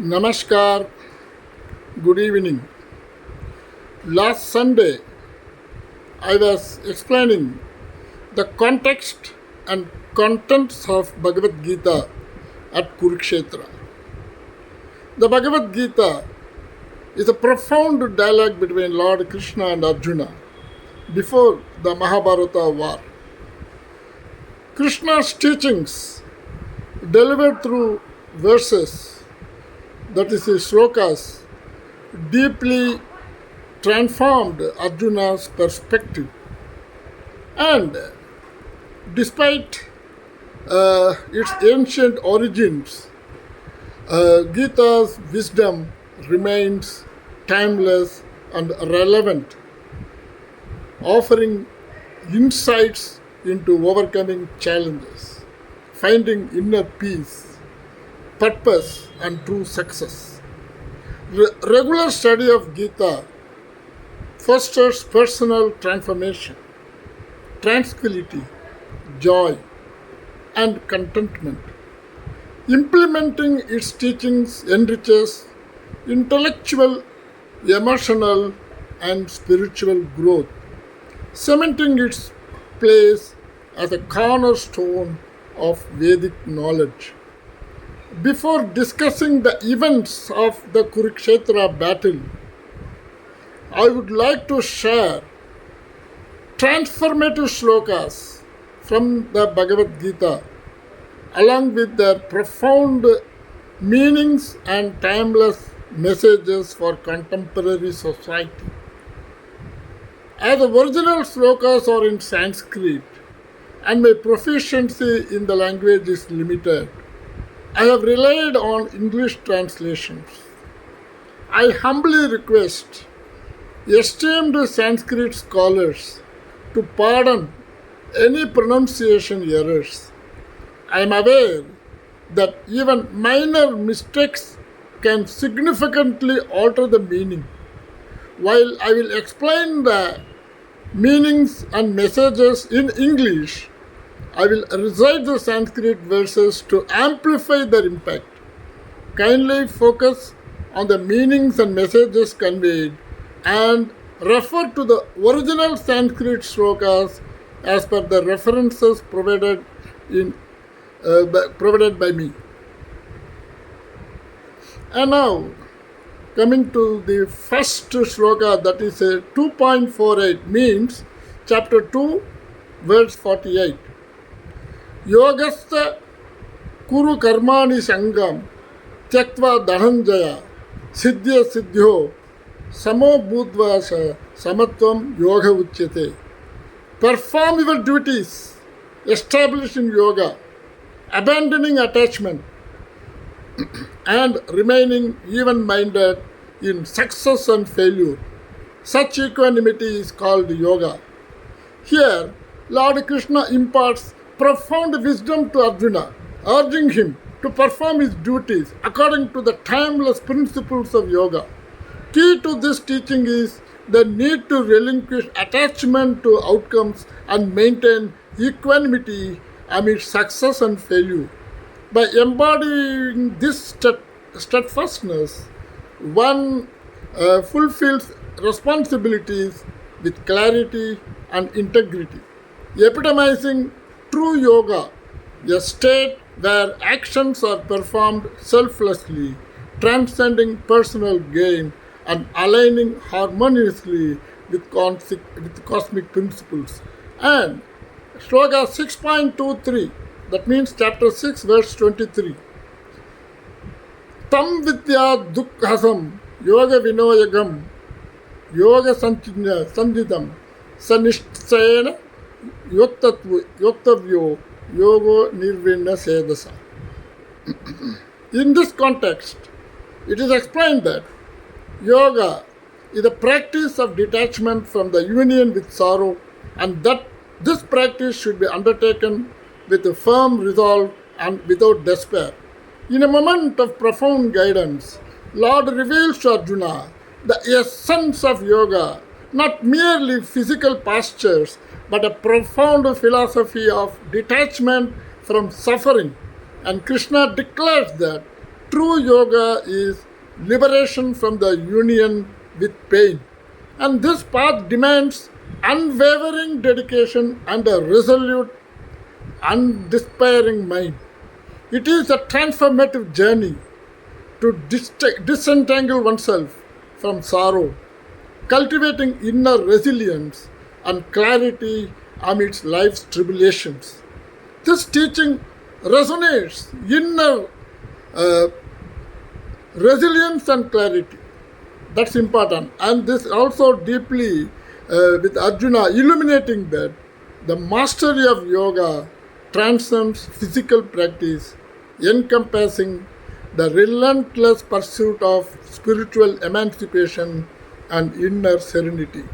Namaskar, good evening. Last Sunday, I was explaining the context and contents of Bhagavad Gita at Kurukshetra. The Bhagavad Gita is a profound dialogue between Lord Krishna and Arjuna before the Mahabharata war. Krishna's teachings, delivered through verses, that is, his slokas, deeply transformed Arjuna's perspective. And despite its ancient origins, Gita's wisdom remains timeless and relevant, offering insights into overcoming challenges, finding inner peace, purpose, and true success. Regular study of Gita fosters personal transformation, tranquility, joy, and contentment. Implementing its teachings enriches intellectual, emotional, and spiritual growth, cementing its place as a cornerstone of Vedic knowledge. Before discussing the events of the Kurukshetra battle, I would like to share transformative slokas from the Bhagavad Gita, along with their profound meanings and timeless messages for contemporary society. As the original slokas are in Sanskrit and my proficiency in the language is limited, I have relied on English translations. I humbly request esteemed Sanskrit scholars to pardon any pronunciation errors. I am aware that even minor mistakes can significantly alter the meaning. While I will explain the meanings and messages in English, I will recite the Sanskrit verses to amplify their impact. Kindly focus on the meanings and messages conveyed and refer to the original Sanskrit slokas as per the references provided by me. And now, coming to the first sloka, that is 2.48, means chapter 2, verse 48. Yogastha kuru karmani sangam tyaktva dhananjaya siddhya siddhyo samo budva samatvam yoga uchyate. Perform your duties established in yoga, abandoning attachment and remaining even-minded in success and failure. Such equanimity is called yoga. Here, Lord Krishna imparts profound wisdom to Arjuna, urging him to perform his duties according to the timeless principles of yoga. Key to this teaching is the need to relinquish attachment to outcomes and maintain equanimity amid success and failure. By embodying this steadfastness, one fulfills responsibilities with clarity and integrity, epitomizing true yoga, a state where actions are performed selflessly, transcending personal gain and aligning harmoniously with cosmic principles. And Shloka 6.23, that means chapter 6, verse 23. Tam vidya dukkhasam yoga vinoyagam yoga sandhidam sanishtsayena yoktavyo yogo nirvinna sedasa. In this context, it is explained that yoga is the practice of detachment from the union with sorrow, and that this practice should be undertaken with a firm resolve and without despair. In a moment of profound guidance, Lord reveals to Arjuna the essence of yoga, not merely physical postures, but a profound philosophy of detachment from suffering. And Krishna declares that True yoga is liberation from the union with pain. And this path demands unwavering dedication and a resolute, undespairing mind. It is a transformative journey to disentangle oneself from sorrow, cultivating inner resilience and clarity amidst life's tribulations. This teaching resonates inner uh, resilience and clarity. That's important. And this also deeply with Arjuna illuminating that the mastery of yoga transcends physical practice, encompassing the relentless pursuit of spiritual emancipation and inner serenity.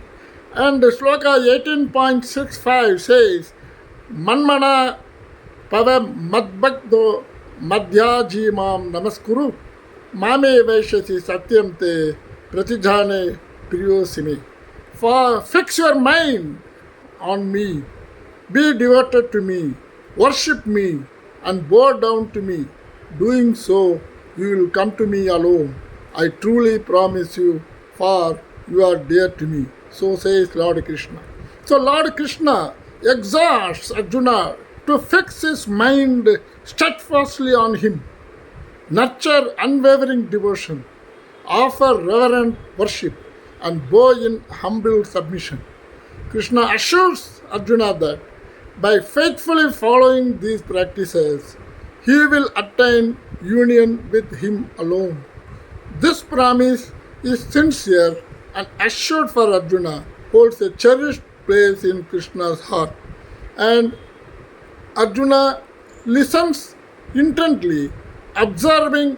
And Sloka 18.65 says, Manmana pava madbhakto madhyajimam namaskuru mame vaishasi satyam te pratijane priyosimi. For fix your mind on me, be devoted to me, worship me, and bow down to me. Doing so, you will come to me alone. I truly promise you, for you are dear to me. So says Lord Krishna. So Lord Krishna exhorts Arjuna to fix his mind steadfastly on him, nurture unwavering devotion, offer reverent worship, and bow in humble submission. Krishna assures Arjuna that by faithfully following these practices, he will attain union with him alone. This promise is sincere and assured for Arjuna, holds a cherished place in Krishna's heart. And Arjuna listens intently, observing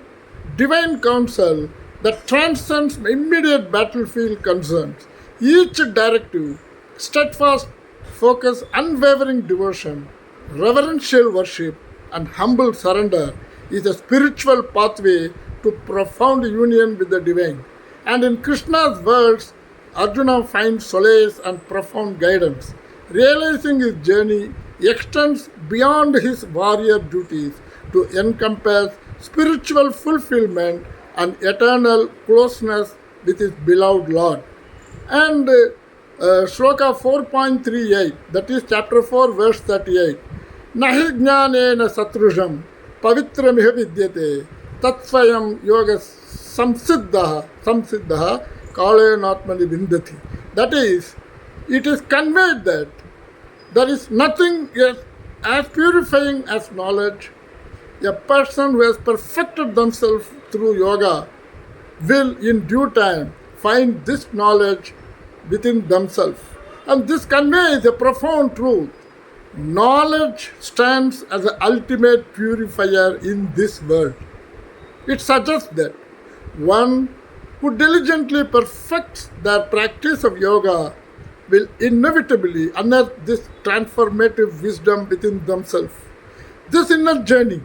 divine counsel that transcends immediate battlefield concerns. Each directive, steadfast focus, unwavering devotion, reverential worship, and humble surrender is a spiritual pathway to profound union with the divine. And in Krishna's words, Arjuna finds solace and profound guidance. Realizing his journey extends beyond his warrior duties to encompass spiritual fulfillment and eternal closeness with his beloved Lord. And Shloka 4.38, that is chapter 4, verse 38. Nahi jnanena satrujam pavitramiha vidyate tatsvayam yoga samsiddha kalenatmani vindati. That is, it is conveyed that there is nothing as purifying as knowledge. A person who has perfected themselves through yoga will in due time find this knowledge within themselves. And this conveys a profound truth. Knowledge stands as the ultimate purifier in this world. It suggests that one who diligently perfects their practice of yoga will inevitably unearth this transformative wisdom within themselves. This inner journey,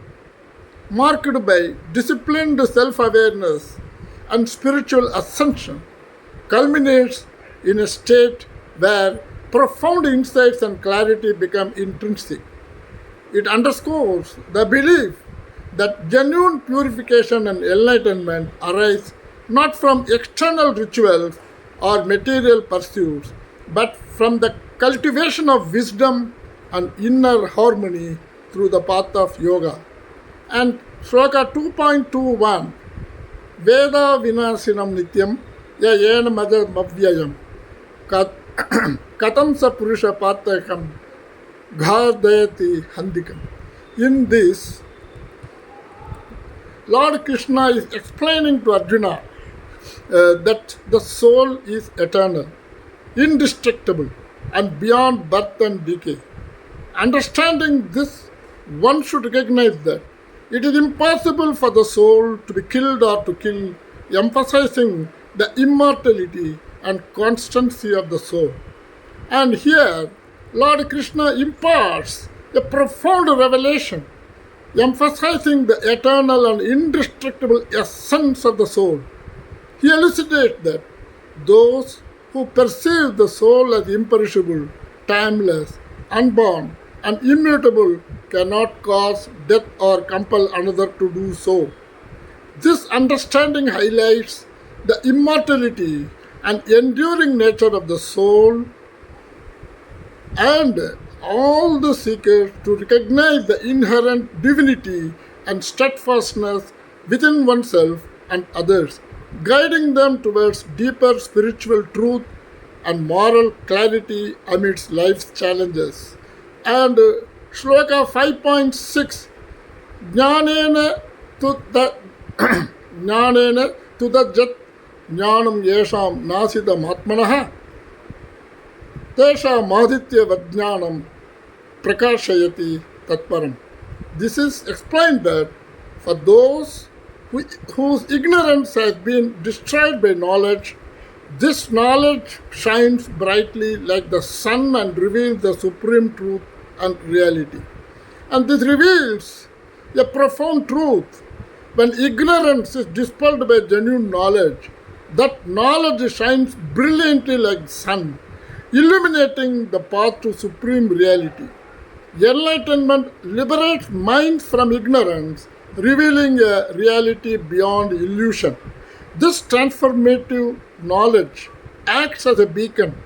marked by disciplined self-awareness and spiritual ascension, culminates in a state where profound insights and clarity become intrinsic. It underscores the belief that genuine purification and enlightenment arise not from external rituals or material pursuits, but from the cultivation of wisdom and inner harmony through the path of yoga. And Shloka 2.21, Veda vinasinam nityam ya yena madha mavyayam katam sa purusha patakam ghadayati handikam. In this, Lord Krishna is explaining to Arjuna that the soul is eternal, indestructible, and beyond birth and decay. Understanding this, one should recognize that it is impossible for the soul to be killed or to kill, emphasizing the immortality and constancy of the soul. And here, Lord Krishna imparts a profound revelation, emphasizing the eternal and indestructible essence of the soul. He elucidates that those who perceive the soul as imperishable, timeless, unborn, and immutable cannot cause death or compel another to do so. This understanding highlights the immortality and enduring nature of the soul, and all the seekers to recognize the inherent divinity and steadfastness within oneself and others, guiding them towards deeper spiritual truth and moral clarity amidst life's challenges. And Shloka 5.6, Jnanena tu the Jnanena tu the Jat Jnanam Yesham Nasidam Atmanaha Teshamaditya Vajnanam Prakashayati Tatparam. This is explained that for those whose ignorance has been destroyed by knowledge, this knowledge shines brightly like the sun and reveals the supreme truth and reality. And this reveals a profound truth. When ignorance is dispelled by genuine knowledge, that knowledge shines brilliantly like sun, illuminating the path to supreme reality. Enlightenment liberates minds from ignorance, revealing a reality beyond illusion. This transformative knowledge acts as a beacon,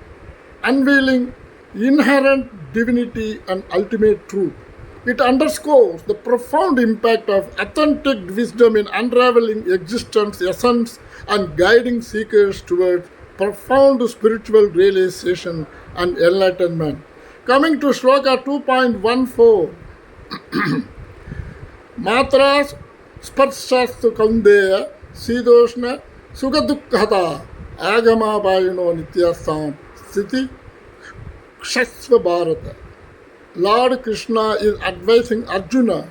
unveiling inherent divinity and ultimate truth. It underscores the profound impact of authentic wisdom in unraveling existence essence and guiding seekers towards profound spiritual realization and enlightenment. Coming to Shloka 2.14, Matras Sparshastu Kaundeya Sidoshna Sugadukhata Agama Bayuno Nityasam Sthiti Kshasva Bharata. Lord Krishna is advising Arjuna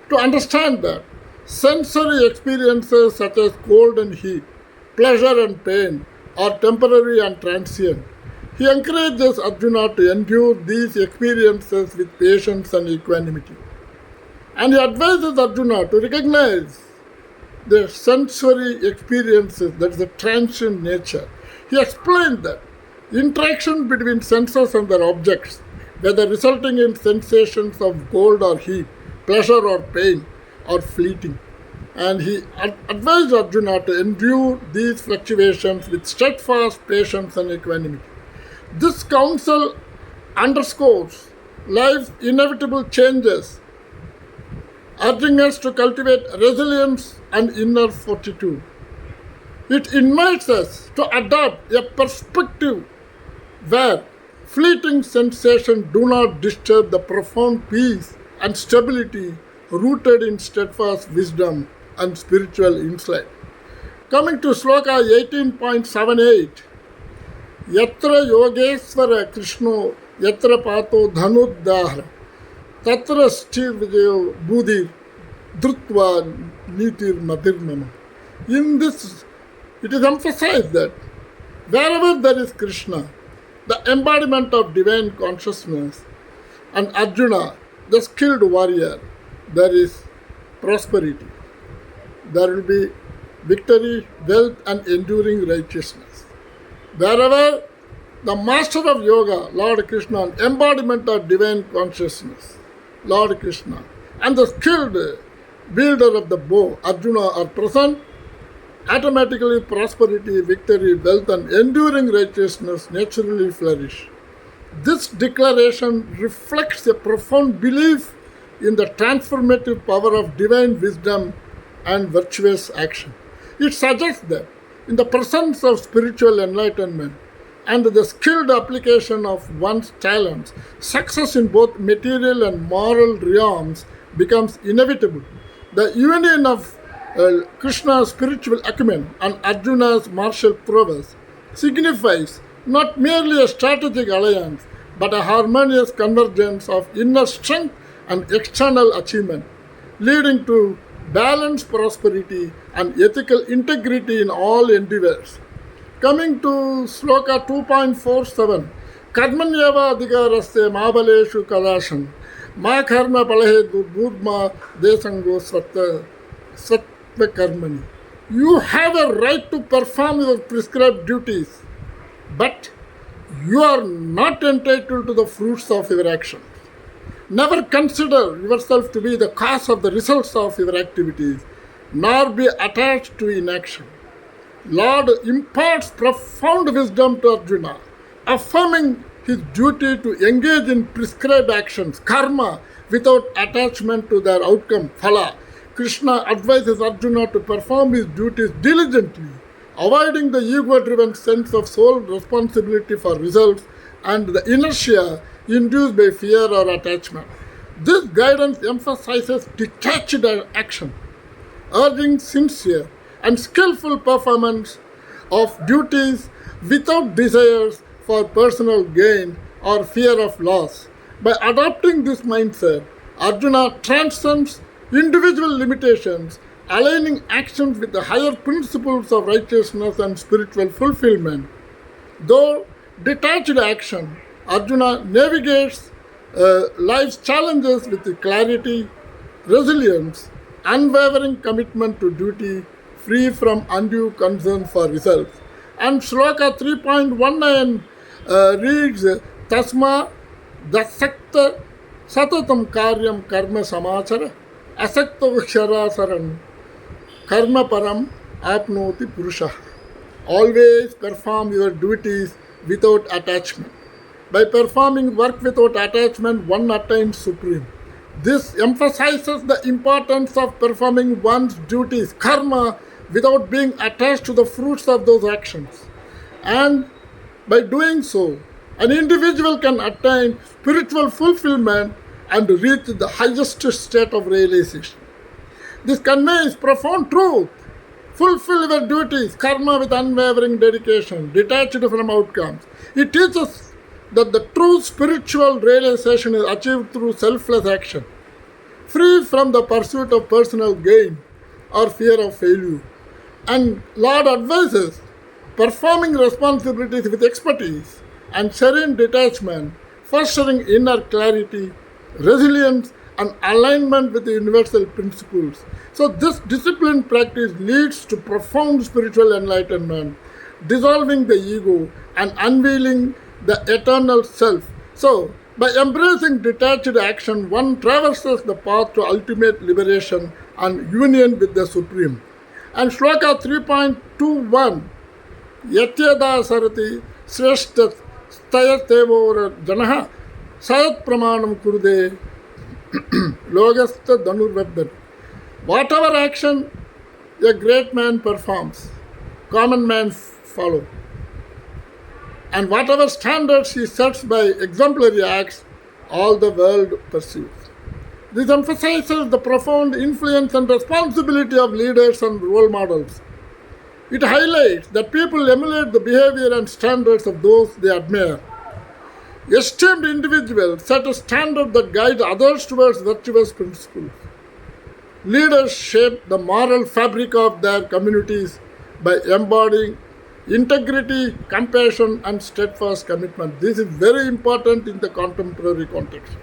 to understand that sensory experiences such as cold and heat, pleasure and pain are temporary and transient. He encourages Arjuna to endure these experiences with patience and equanimity. And he advises Arjuna to recognize the sensory experiences, that is the transient nature. He explained that interaction between senses and their objects, whether resulting in sensations of cold or heat, pleasure or pain, are fleeting. And he advised Arjuna to endure these fluctuations with steadfast patience and equanimity. This counsel underscores life's inevitable changes, urging us to cultivate resilience and inner fortitude. It invites us to adopt a perspective where fleeting sensations do not disturb the profound peace and stability rooted in steadfast wisdom and spiritual insight. Coming to Sloka 18.78, Yatra Yogeswara Krishno Yatra Pato Dhanuddahra Tatra Sthir Vijayo Budhir Drutva Nitir Madirmama. In this, it is emphasized that wherever there is Krishna, the embodiment of divine consciousness, and Arjuna, the skilled warrior, there is prosperity. There will be victory, wealth, and enduring righteousness. Wherever the master of yoga, Lord Krishna, embodiment of divine consciousness, Lord Krishna, and the skilled wielder of the bow, Arjuna, are present, automatically prosperity, victory, wealth, and enduring righteousness naturally flourish. This declaration reflects a profound belief in the transformative power of divine wisdom and virtuous action. It suggests that in the presence of spiritual enlightenment and the skilled application of one's talents, success in both material and moral realms becomes inevitable. The union of Krishna's spiritual acumen and Arjuna's martial prowess signifies not merely a strategic alliance but a harmonious convergence of inner strength and external achievement, leading to balanced prosperity and ethical integrity in all endeavors. Coming to Sloka 2.47, Karmanyava Adhikaraste Mabaleshu Kadashan Ma Karma Palahe Durbhurma Desango Svatva Karmani. You have a right to perform your prescribed duties, but you are not entitled to the fruits of your actions. Never consider yourself to be the cause of the results of your activities. nor be attached to inaction. Lord imparts profound wisdom to Arjuna, affirming his duty to engage in prescribed actions, karma, without attachment to their outcome, phala. Krishna advises Arjuna to perform his duties diligently, avoiding the ego-driven sense of sole responsibility for results and the inertia induced by fear or attachment. This guidance emphasizes detached action, urging sincere and skillful performance of duties without desires for personal gain or fear of loss. By adopting this mindset, Arjuna transcends individual limitations, aligning actions with the higher principles of righteousness and spiritual fulfillment. Though detached action, Arjuna navigates life's challenges with clarity, resilience, unwavering commitment to duty, free from undue concern for results. And Shloka 3.19 reads, Tasma dasakta satatam karyam karma samachara asakta sharasaran karma param apnoti purusha. Always perform your duties without attachment. By performing work without attachment, one attains supreme. This emphasizes the importance of performing one's duties, karma, without being attached to the fruits of those actions. And by doing so, an individual can attain spiritual fulfillment and reach the highest state of realization. This conveys profound truth. Fulfill your duties, karma with unwavering dedication, detached from outcomes. It teaches that the true spiritual realization is achieved through selfless action, free from the pursuit of personal gain or fear of failure. And Lord advises performing responsibilities with expertise and serene detachment, fostering inner clarity, resilience, and alignment with the universal principles. So, this disciplined practice leads to profound spiritual enlightenment, dissolving the ego and unveiling the eternal self. So, by embracing detached action, one traverses the path to ultimate liberation and union with the Supreme. And Shloka 3.21 Yatyada sarati sreshta stayatevora janaha sayat pramanam kurude logasta dhanurvadhan. Whatever action a great man performs, common men follow. And whatever standards he sets by exemplary acts, all the world pursues. This emphasizes the profound influence and responsibility of leaders and role models. It highlights that people emulate the behavior and standards of those they admire. Esteemed individuals set a standard that guides others towards virtuous principles. Leaders shape the moral fabric of their communities by embodying integrity, compassion, and steadfast commitment. This is very important in the contemporary context.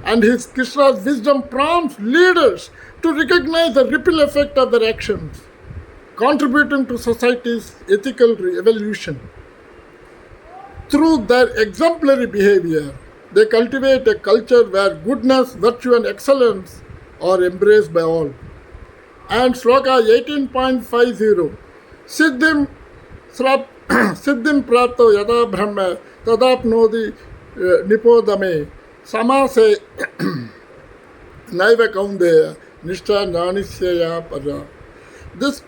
And his Krishna's wisdom prompts leaders to recognize the ripple effect of their actions, contributing to society's ethical evolution. Through their exemplary behavior, they cultivate a culture where goodness, virtue, and excellence are embraced by all. And Shloka 18.50 Siddhim Siddhim Prato Yada Brahma Tadapnodi Nipodame Samase Naiva Kaundeya Nishta Nanisya Para. This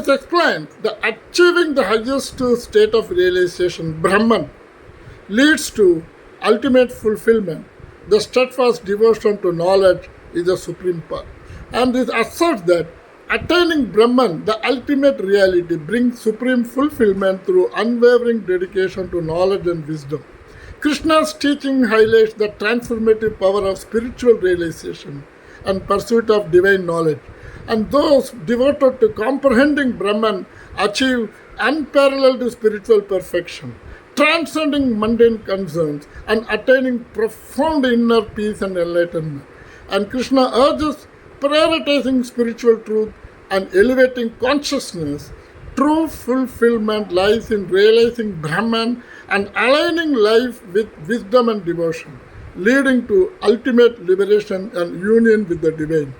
explains that achieving the highest state of realization, Brahman, leads to ultimate fulfillment. The steadfast devotion to knowledge is the supreme path. And this asserts that attaining Brahman, the ultimate reality, brings supreme fulfillment through unwavering dedication to knowledge and wisdom. Krishna's teaching highlights the transformative power of spiritual realization and pursuit of divine knowledge. And those devoted to comprehending Brahman achieve unparalleled spiritual perfection, transcending mundane concerns and attaining profound inner peace and enlightenment. And Krishna urges prioritizing spiritual truth and elevating consciousness. True fulfillment lies in realizing Brahman and aligning life with wisdom and devotion, leading to ultimate liberation and union with the divine.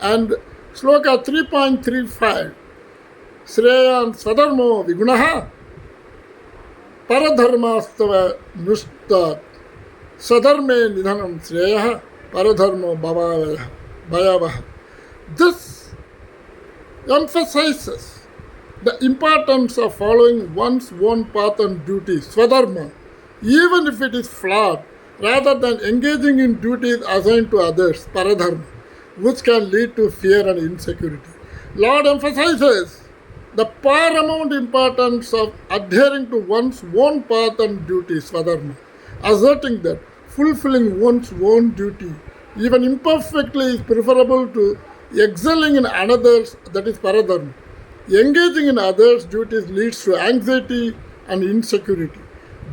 And Sloka 3.35 Shreyan Swadharmo Vigunaha Paradharmastava Nustat Sadharme Nidhanam Shreya Paradharmo Bhavaya. This emphasizes the importance of following one's own path and duty, swadharma, even if it is flawed, rather than engaging in duties assigned to others, paradharma, which can lead to fear and insecurity. Lord emphasizes the paramount importance of adhering to one's own path and duty, swadharma, asserting that fulfilling one's own duty, even imperfectly, is preferable to excelling in another's, that is paradharma. Engaging in others' duties leads to anxiety and insecurity.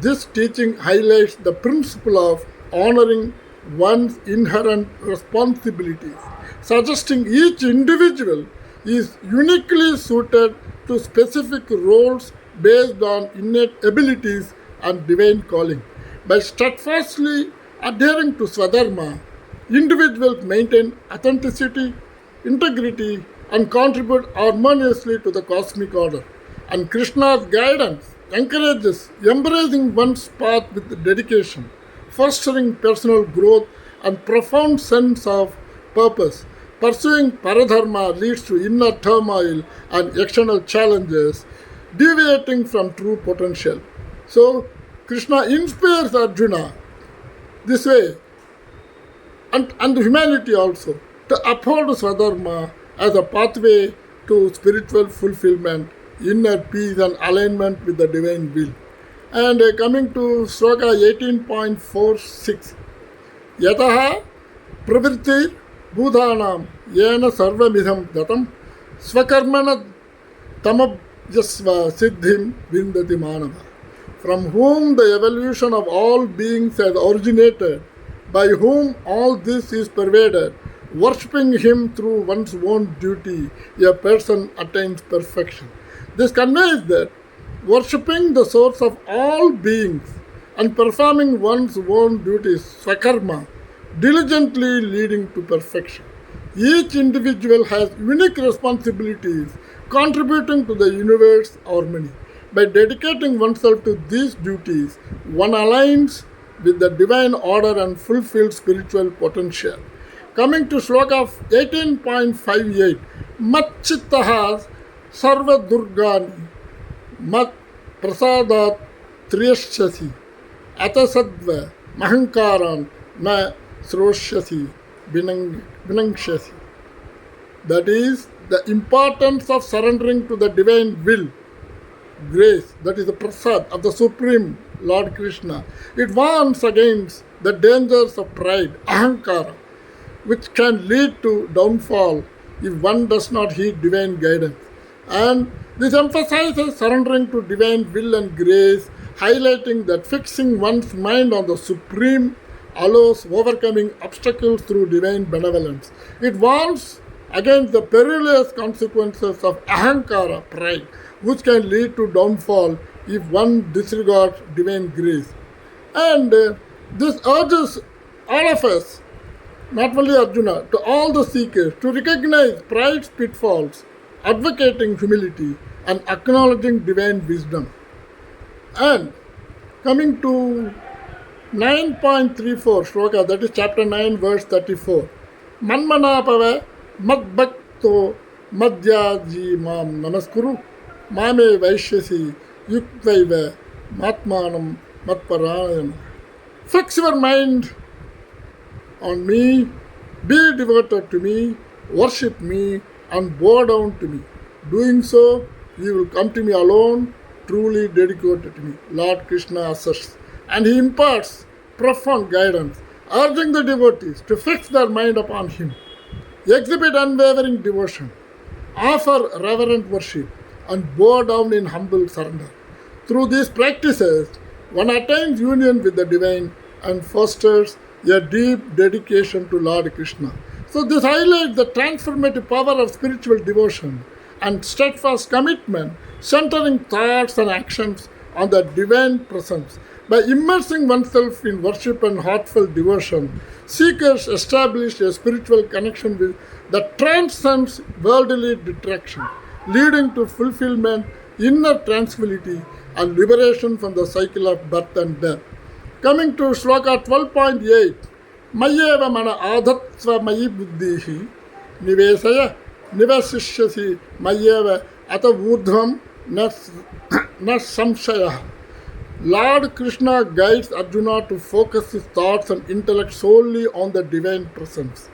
This teaching highlights the principle of honoring one's inherent responsibilities, suggesting each individual is uniquely suited to specific roles based on innate abilities and divine calling. By steadfastly adhering to Swadharma, individuals maintain authenticity, integrity, and contribute harmoniously to the cosmic order. And Krishna's guidance encourages embracing one's path with dedication, fostering personal growth and profound sense of purpose. Pursuing paradharma leads to inner turmoil and external challenges, deviating from true potential. So, Krishna inspires Arjuna this way, and humanity also, to uphold Swadharma as a pathway to spiritual fulfillment, inner peace, and alignment with the divine will. And coming to Sloka 18.46, Yataha pravritti bhudhanam yena sarvamidham datam swakarmana tamabhyasva siddhim vindati manava. From whom the evolution of all beings has originated, by whom all this is pervaded, worshipping him through one's own duty, a person attains perfection. This conveys that worshipping the source of all beings and performing one's own duties, swakarma, diligently leading to perfection. Each individual has unique responsibilities contributing to the universe's harmony. By dedicating oneself to these duties, one aligns with the divine order and fulfills spiritual potential. Coming to Sloka 18.58, Matchittaha Sarva Durgani Mat Prasadat Triyashyasi Atasadva Mahankaran Na Sroshyasi Vinangshasi. That is the importance of surrendering to the divine will, grace, that is the prasad of the Supreme Lord Krishna. It warns against the dangers of pride, ahankara, which can lead to downfall if one does not heed divine guidance. And this emphasizes surrendering to divine will and grace, highlighting that fixing one's mind on the Supreme allows overcoming obstacles through divine benevolence. It warns against the perilous consequences of ahankara, pride, which can lead to downfall if one disregards divine grace. And this urges all of us, not only Arjuna, to all the seekers, to recognize pride's pitfalls, advocating humility, and acknowledging divine wisdom. And coming to 9.34 shloka, that is chapter 9, verse 34. Manmanapava madbhakto madhyaji mam namaskuru mame vaishyasi yuktaiva matmanam matparanayana. Fix your mind on me, be devoted to me, worship me, and bow down to me. Doing so, you will come to me alone, truly dedicated to me. Lord Krishna asserts, and he imparts profound guidance, urging the devotees to fix their mind upon him, exhibit unwavering devotion, offer reverent worship, and bow down in humble surrender. Through these practices, one attains union with the divine and fosters a deep dedication to Lord Krishna. So this highlights the transformative power of spiritual devotion and steadfast commitment, centering thoughts and actions on the divine presence. By immersing oneself in worship and heartfelt devotion, seekers establish a spiritual connection with that transcends worldly distraction, leading to fulfillment, inner tranquility, and liberation from the cycle of birth and death. Coming to Shloka 12.8, Mayeva mana adhatsva mayi buddhihi nivesaya nivasishyasi mayeva ata urdhvam na samshaya. Lord Krishna guides Arjuna to focus his thoughts and intellect solely on the divine presence.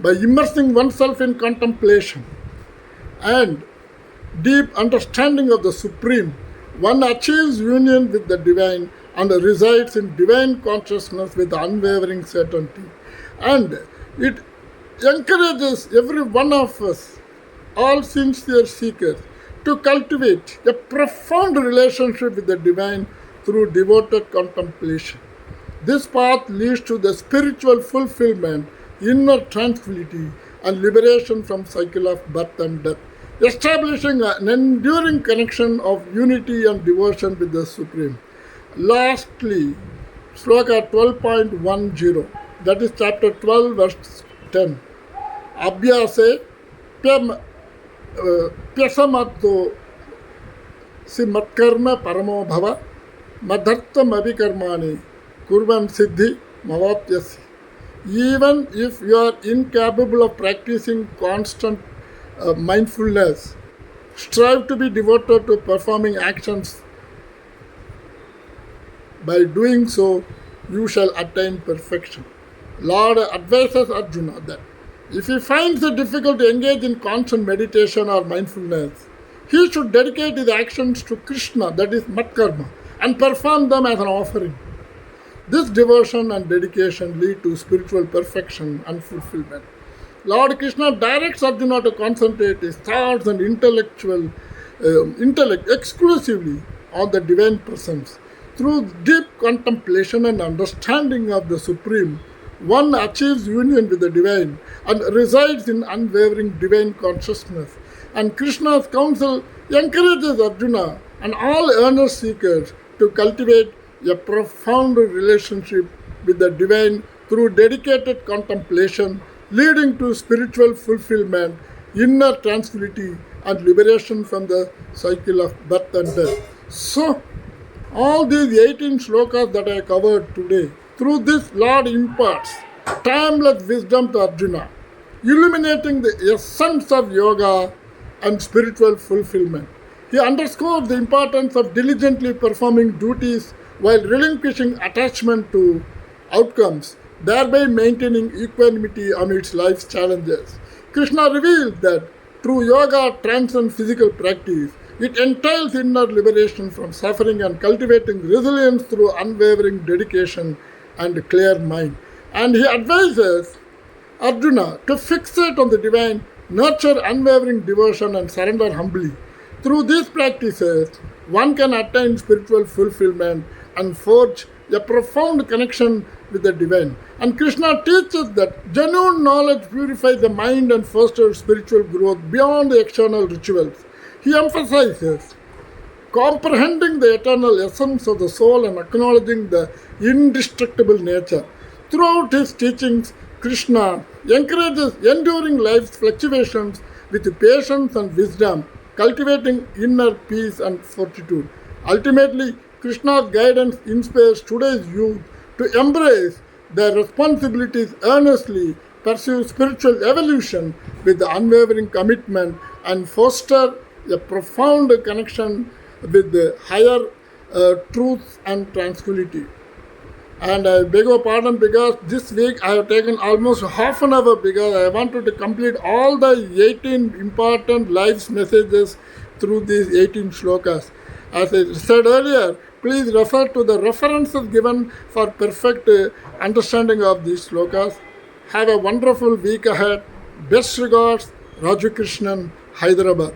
By immersing oneself in contemplation and deep understanding of the Supreme, one achieves union with the divine and resides in divine consciousness with unwavering certainty. And it encourages every one of us, all sincere seekers, to cultivate a profound relationship with the divine through devoted contemplation. This path leads to the spiritual fulfillment, inner tranquility, and liberation from cycle of birth and death, establishing an enduring connection of unity and devotion with the Supreme. Lastly, Sloka 12.10, that is chapter 12, verse 10. Abhyase pyasamatto si matkarma paramo bhava madhartam abhikarmani kurvan siddhi mavapyasi. Even if you are incapable of practicing constant mindfulness, strive to be devoted to performing actions. By doing so, you shall attain perfection. Lord advises Arjuna that if he finds it difficult to engage in constant meditation or mindfulness, he should dedicate his actions to Krishna, that is Matkarma, and perform them as an offering. This devotion and dedication lead to spiritual perfection and fulfillment. Lord Krishna directs Arjuna to concentrate his thoughts and intellect exclusively on the divine presence. Through deep contemplation and understanding of the Supreme, one achieves union with the divine and resides in unwavering divine consciousness. And Krishna's counsel encourages Arjuna and all earnest seekers to cultivate a profound relationship with the divine through dedicated contemplation, leading to spiritual fulfillment, inner tranquility, and liberation from the cycle of birth and death. So, all these 18 shlokas that I covered today, through this Lord imparts timeless wisdom to Arjuna, illuminating the essence of yoga and spiritual fulfillment. He underscores the importance of diligently performing duties while relinquishing attachment to outcomes, thereby maintaining equanimity amidst life's challenges. Krishna reveals that true yoga transcends physical practice. It entails inner liberation from suffering and cultivating resilience through unwavering dedication and a clear mind. And he advises Arjuna to fixate on the divine, nurture unwavering devotion, and surrender humbly. Through these practices, one can attain spiritual fulfillment and forge a profound connection with the divine. And Krishna teaches that genuine knowledge purifies the mind and fosters spiritual growth beyond the external rituals. He emphasizes comprehending the eternal essence of the soul and acknowledging the indestructible nature. Throughout his teachings, Krishna encourages enduring life's fluctuations with patience and wisdom, cultivating inner peace and fortitude. Ultimately, Krishna's guidance inspires today's youth to embrace their responsibilities earnestly, pursue spiritual evolution with unwavering commitment, and foster a profound connection with the higher truths and tranquility. And I beg your pardon because this week I have taken almost half an hour because I wanted to complete all the 18 important life's messages through these 18 shlokas. As I said earlier, please refer to the references given for perfect understanding of these shlokas. Have a wonderful week ahead. Best regards, Raju Krishnan, Hyderabad.